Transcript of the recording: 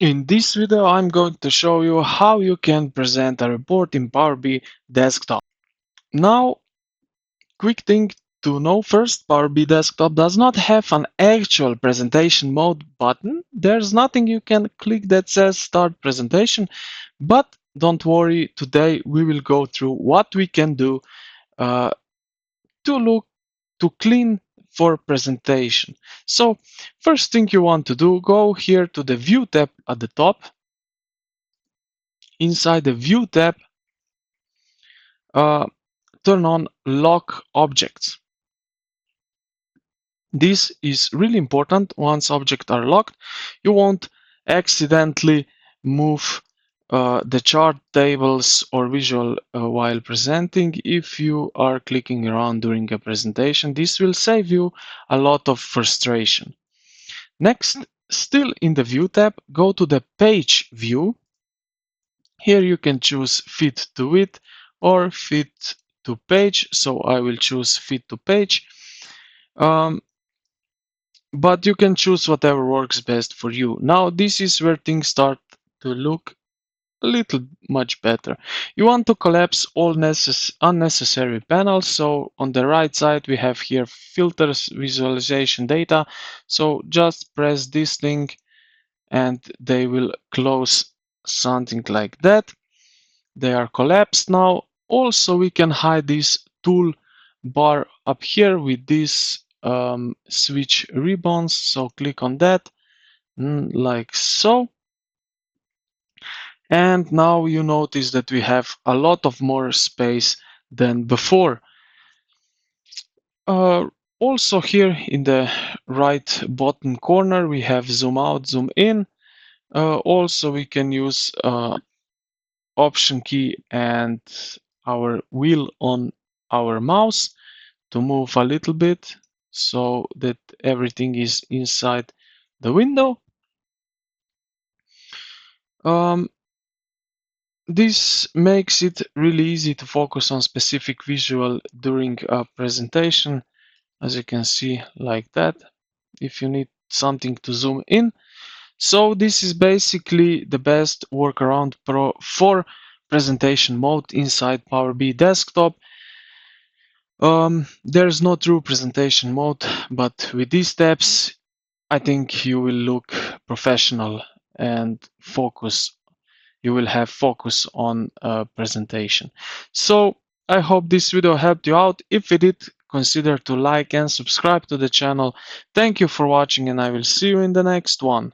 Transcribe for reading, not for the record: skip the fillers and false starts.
In this video, I'm going to show you how you can present a report in Power BI Desktop. Now, quick thing to know first, Power BI Desktop does not have an actual presentation mode button. There's nothing you can click that says Start Presentation, but don't worry, today we will go through what we can do uh, to look to clean for presentation. So, first thing you want to do, go here to the View tab at the top. Inside the View tab, uh, turn on Lock Objects. This is really important. Once objects are locked, you won't accidentally move the chart tables or visual while presenting. If you are clicking around during a presentation, this will save you a lot of frustration. Next, still in the View tab, go to the Page View. Here you can choose Fit to Width or Fit to Page. So I will choose Fit to Page. But you can choose whatever works best for you. Now this is where things start to look a little much better. You want to collapse all unnecessary panels. So on the right side we have here filters, visualization, data. So just press this thing and they will close something like that. They are collapsed now. Also we can hide this tool bar up here with this switch ribbons. So click on that like so. And now you notice that we have a lot of more space than before. Uh, Also here in the right bottom corner we have zoom out, zoom in. Also we can use Option key and our wheel on our mouse to move a little bit so that everything is inside the window. This makes it really easy to focus on specific visual during a presentation, as you can see like that, if you need something to zoom in. So this is basically the best workaround for presentation mode inside Power BI Desktop. There's no true presentation mode, but with these steps, I think you will look professional and focus. You will have focus on presentation. So I hope this video helped you out. If it did, consider to like and subscribe to the channel. Thank you for watching and I will see you in the next one.